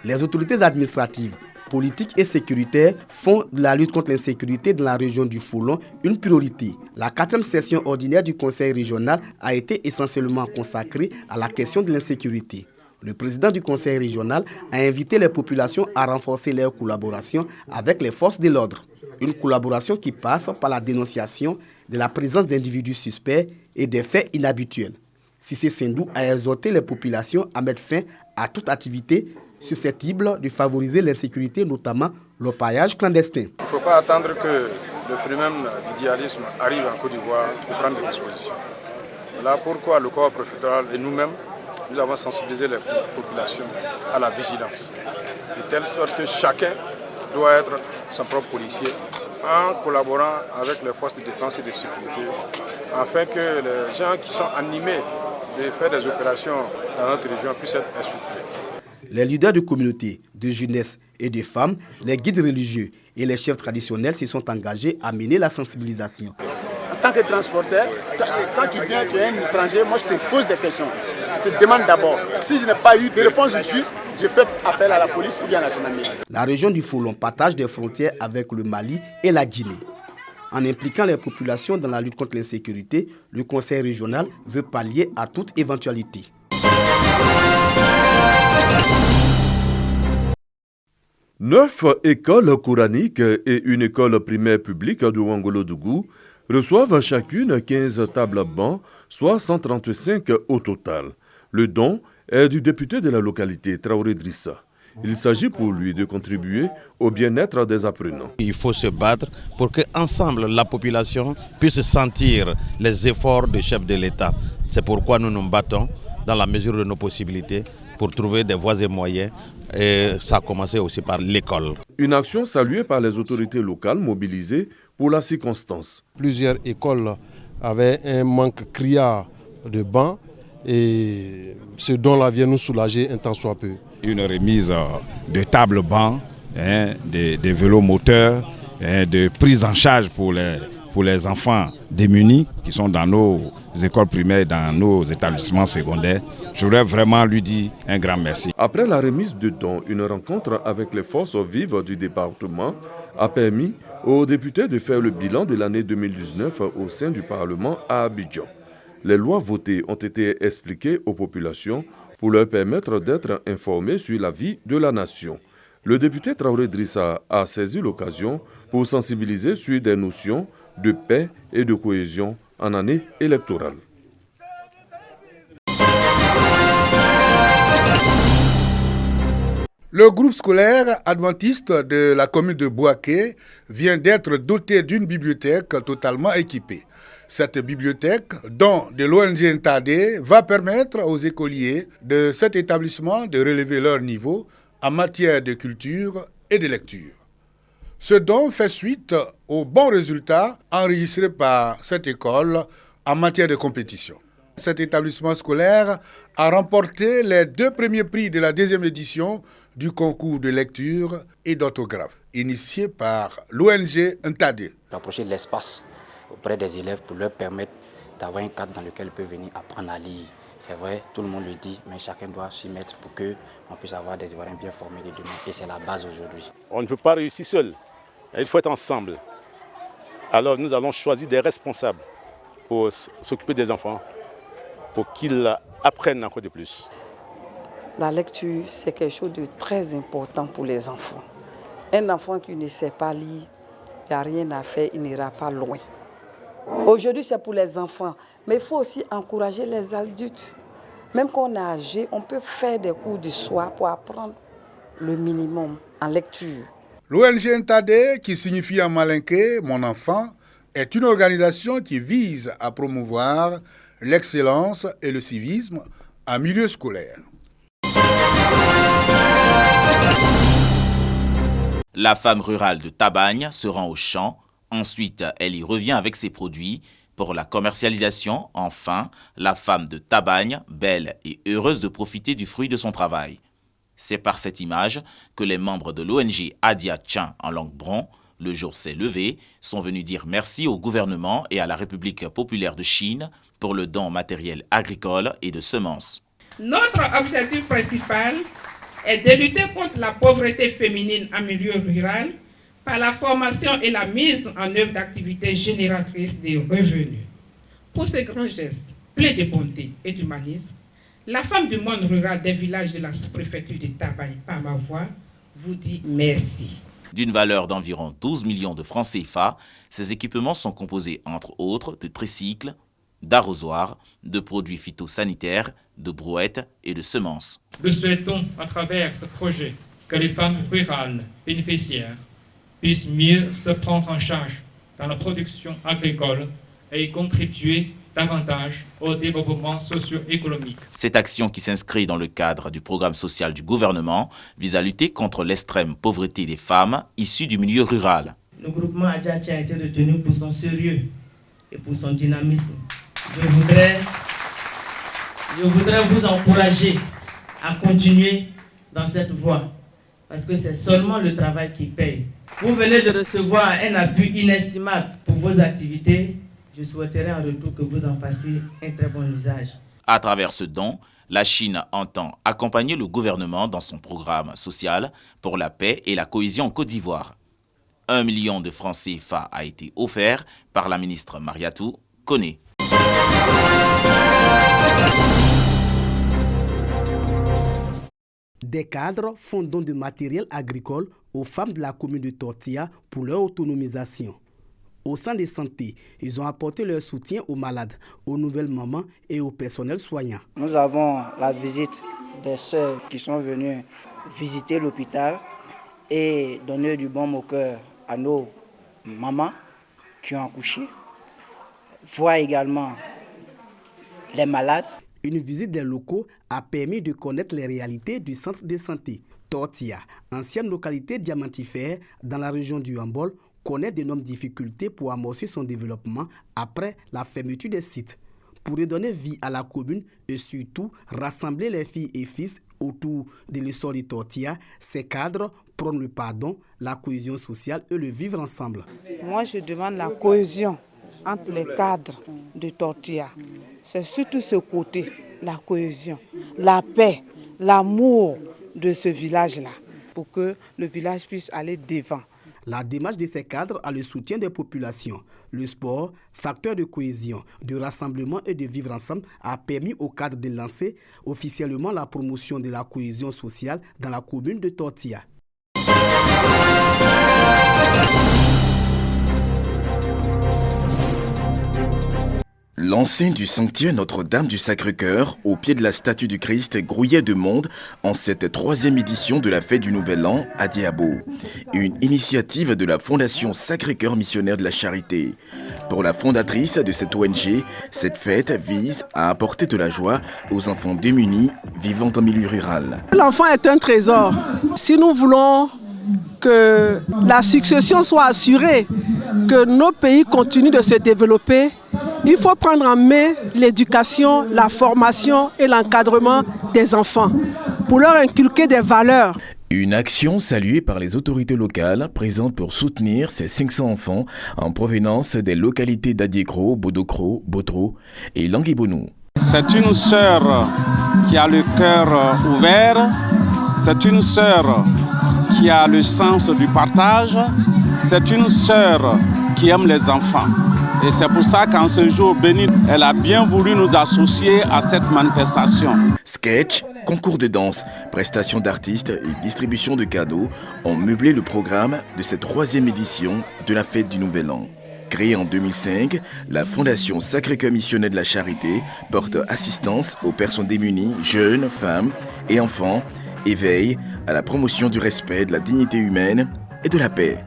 Les autorités administratives, politiques et sécuritaires font de la lutte contre l'insécurité dans la région du Foulon une priorité. La 4e session ordinaire du Conseil régional a été essentiellement consacrée à la question de l'insécurité. Le président du Conseil régional a invité les populations à renforcer leur collaboration avec les forces de l'ordre. Une collaboration qui passe par la dénonciation de la présence d'individus suspects et des faits inhabituels. Cissé Sendou a exhorté les populations à mettre fin à toute activité susceptible de favoriser l'insécurité, notamment l'orpaillage clandestin. Il ne faut pas attendre que le phénomène d'idéalisme arrive en Côte d'Ivoire pour prendre des dispositions. Voilà pourquoi le corps préfectoral et nous-mêmes, nous avons sensibilisé les populations à la vigilance, de telle sorte que chacun doit être son propre policier en collaborant avec les forces de défense et de sécurité, afin que les gens qui sont animés de faire des opérations dans notre région puissent être instructés. Les leaders de communautés, de jeunesse et de femmes, les guides religieux et les chefs traditionnels se sont engagés à mener la sensibilisation. En tant que transporteur, quand tu viens, tu es un étranger, moi je te pose des questions. Je te demande d'abord. Si je n'ai pas eu de réponse juste, je fais appel à la police ou bien à la gendarmerie. La région du Foulon partage des frontières avec le Mali et la Guinée. En impliquant les populations dans la lutte contre l'insécurité, le Conseil régional veut pallier à toute éventualité. 9 écoles coraniques et une école primaire publique de Ouangolo-Dougou reçoivent chacune 15 tables bancs, soit 135 au total. Le don est du député de la localité, Traoré Drissa. Il s'agit pour lui de contribuer au bien-être des apprenants. Il faut se battre pour qu'ensemble la population puisse sentir les efforts du chef de l'État. C'est pourquoi nous nous battons dans la mesure de nos possibilités pour trouver des voies et moyens. Et ça a commencé aussi par l'école. Une action saluée par les autorités locales mobilisées pour la circonstance. Plusieurs écoles avaient un manque criard de bancs et ce don-là vient nous soulager un tant soit peu. Une remise de tables bancs, des vélos moteurs, de prise en charge pour les enfants démunis qui sont dans nos écoles primaires, dans nos établissements secondaires. Je voudrais vraiment lui dire un grand merci. Après la remise de dons, une rencontre avec les forces vives du département a permis aux députés de faire le bilan de l'année 2019 au sein du Parlement à Abidjan. Les lois votées ont été expliquées aux populations pour leur permettre d'être informés sur la vie de la nation. Le député Traoré Drissa a saisi l'occasion pour sensibiliser sur des notions de paix et de cohésion en année électorale. Le groupe scolaire adventiste de la commune de Bouaké vient d'être doté d'une bibliothèque totalement équipée. Cette bibliothèque, dont de l'ONG Ntadé, va permettre aux écoliers de cet établissement de relever leur niveau en matière de culture et de lecture. Ce don fait suite aux bons résultats enregistrés par cette école en matière de compétition. Cet établissement scolaire a remporté les 2 premiers prix de la 2e édition du concours de lecture et d'orthographe, initié par l'ONG Ntadé. Rapprocher de l'espace auprès des élèves pour leur permettre d'avoir un cadre dans lequel ils peuvent venir apprendre à lire. C'est vrai, tout le monde le dit, mais chacun doit s'y mettre pour qu'on puisse avoir des Ivoiriens bien formés de demain. Et c'est la base aujourd'hui. On ne peut pas réussir seul, il faut être ensemble. Alors nous allons choisir des responsables pour s'occuper des enfants, pour qu'ils apprennent encore de plus. La lecture, c'est quelque chose de très important pour les enfants. Un enfant qui ne sait pas lire, il n'y a rien à faire, il n'ira pas loin. Aujourd'hui, c'est pour les enfants, mais il faut aussi encourager les adultes. Même quand on est âgé, on peut faire des cours du soir pour apprendre le minimum en lecture. L'ONG Ntadé, qui signifie en malinké « Mon enfant », est une organisation qui vise à promouvoir l'excellence et le civisme en milieu scolaire. La femme rurale de Tabagne se rend au champ. Ensuite, elle y revient avec ses produits. Pour la commercialisation, enfin, la femme de Tabagne, belle et heureuse de profiter du fruit de son travail. C'est par cette image que les membres de l'ONG Adia Tchan en langue bron, le jour s'est levé, sont venus dire merci au gouvernement et à la République populaire de Chine pour le don matériel agricole et de semences. Notre objectif principal est de lutter contre la pauvreté féminine en milieu rural par la formation et la mise en œuvre d'activités génératrices de revenus. Pour ces grands gestes pleins de bonté et d'humanisme, la femme du monde rural des villages de la sous-préfecture de Tabagne, par ma voix, vous dit merci. D'une valeur d'environ 12 millions de francs CFA, ces équipements sont composés entre autres de tricycles, d'arrosoirs, de produits phytosanitaires, de brouettes et de semences. Nous souhaitons à travers ce projet que les femmes rurales bénéficiaires puissent mieux se prendre en charge dans la production agricole et contribuer davantage au développement socio-économique. Cette action qui s'inscrit dans le cadre du programme social du gouvernement vise à lutter contre l'extrême pauvreté des femmes issues du milieu rural. Le groupement Adjati a été retenu pour son sérieux et pour son dynamisme. Je voudrais vous encourager à continuer dans cette voie parce que c'est seulement le travail qui paye. Vous venez de recevoir un appui inestimable pour vos activités. Je souhaiterais en retour que vous en fassiez un très bon usage. À travers ce don, la Chine entend accompagner le gouvernement dans son programme social pour la paix et la cohésion en Côte d'Ivoire. 1 million de francs CFA a été offert par la ministre Mariatou Koné. Des cadres font don de matériel agricole aux femmes de la commune de Tortilla pour leur autonomisation. Au centre de santé, ils ont apporté leur soutien aux malades, aux nouvelles mamans et au personnel soignant. Nous avons la visite des sœurs qui sont venues visiter l'hôpital et donner du baume au cœur à nos mamans qui ont accouché, voir également les malades. Une visite des locaux a permis de connaître les réalités du centre de santé. Tortilla, ancienne localité diamantifère dans la région du Hambol, connaît d'énormes difficultés pour amorcer son développement après la fermeture des sites. Pour redonner vie à la commune et surtout rassembler les filles et fils autour de l'essor de Tortilla, ces cadres prônent le pardon, la cohésion sociale et le vivre ensemble. Moi, je demande la cohésion entre les cadres de Tortilla. C'est surtout ce côté, la cohésion, la paix, l'amour de ce village-là, pour que le village puisse aller devant. La démarche de ces cadres a le soutien des populations. Le sport, facteur de cohésion, de rassemblement et de vivre ensemble, a permis aux cadres de lancer officiellement la promotion de la cohésion sociale dans la commune de Tortilla. L'enceinte du sanctuaire Notre-Dame du Sacré-Cœur, au pied de la statue du Christ, grouillait de monde en cette 3e édition de la fête du Nouvel An à Diabo. Une initiative de la Fondation Sacré-Cœur Missionnaire de la Charité. Pour la fondatrice de cette ONG, cette fête vise à apporter de la joie aux enfants démunis vivant en milieu rural. L'enfant est un trésor. Si nous voulons que la succession soit assurée, que nos pays continuent de se développer, il faut prendre en main l'éducation, la formation et l'encadrement des enfants pour leur inculquer des valeurs. Une action saluée par les autorités locales présentes pour soutenir ces 500 enfants en provenance des localités d'Adiekro, Bodokro, Botro et Languibonou. C'est une sœur qui a le cœur ouvert, c'est une sœur qui a le sens du partage, c'est une sœur qui aime les enfants. Et c'est pour ça qu'en ce jour béni, elle a bien voulu nous associer à cette manifestation. Sketch, concours de danse, prestations d'artistes et distribution de cadeaux ont meublé le programme de cette 3e édition de la fête du Nouvel An. Créée en 2005, la Fondation Sacré-Cœur Missionnaire de la Charité porte assistance aux personnes démunies, jeunes, femmes et enfants, et veille à la promotion du respect de la dignité humaine et de la paix.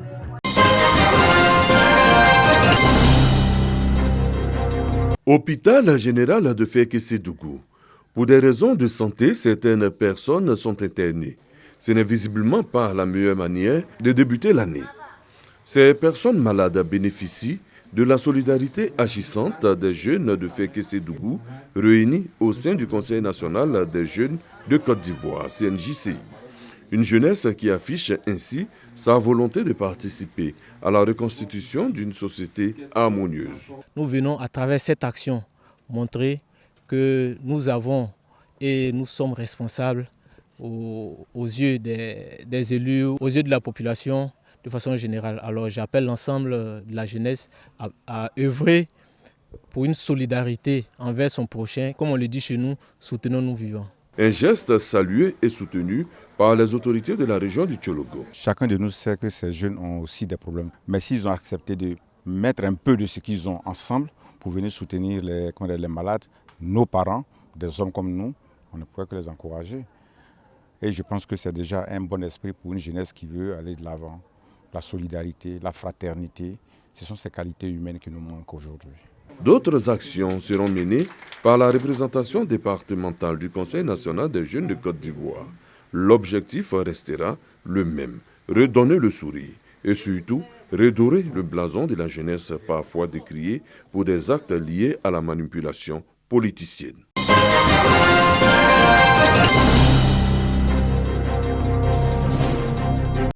Hôpital général de Fekessédougou. Pour des raisons de santé, certaines personnes sont internées. Ce n'est visiblement pas la meilleure manière de débuter l'année. Ces personnes malades bénéficient de la solidarité agissante des jeunes de Fekessédougou réunis au sein du Conseil national des jeunes de Côte d'Ivoire, CNJCI. Une jeunesse qui affiche ainsi sa volonté de participer à la reconstitution d'une société harmonieuse. Nous venons à travers cette action montrer que nous avons et nous sommes responsables aux yeux des élus, aux yeux de la population de façon générale. Alors j'appelle l'ensemble de la jeunesse à œuvrer pour une solidarité envers son prochain. Comme on le dit chez nous, soutenons-nous vivants. Un geste salué et soutenu par les autorités de la région du Tchologo. Chacun de nous sait que ces jeunes ont aussi des problèmes. Mais s'ils ont accepté de mettre un peu de ce qu'ils ont ensemble pour venir soutenir les malades, nos parents, des hommes comme nous, on ne pourrait que les encourager. Et je pense que c'est déjà un bon esprit pour une jeunesse qui veut aller de l'avant. La solidarité, la fraternité, ce sont ces qualités humaines qui nous manquent aujourd'hui. D'autres actions seront menées par la représentation départementale du Conseil national des jeunes de Côte d'Ivoire. L'objectif restera le même, redonner le sourire et surtout redorer le blason de la jeunesse parfois décriée pour des actes liés à la manipulation politicienne.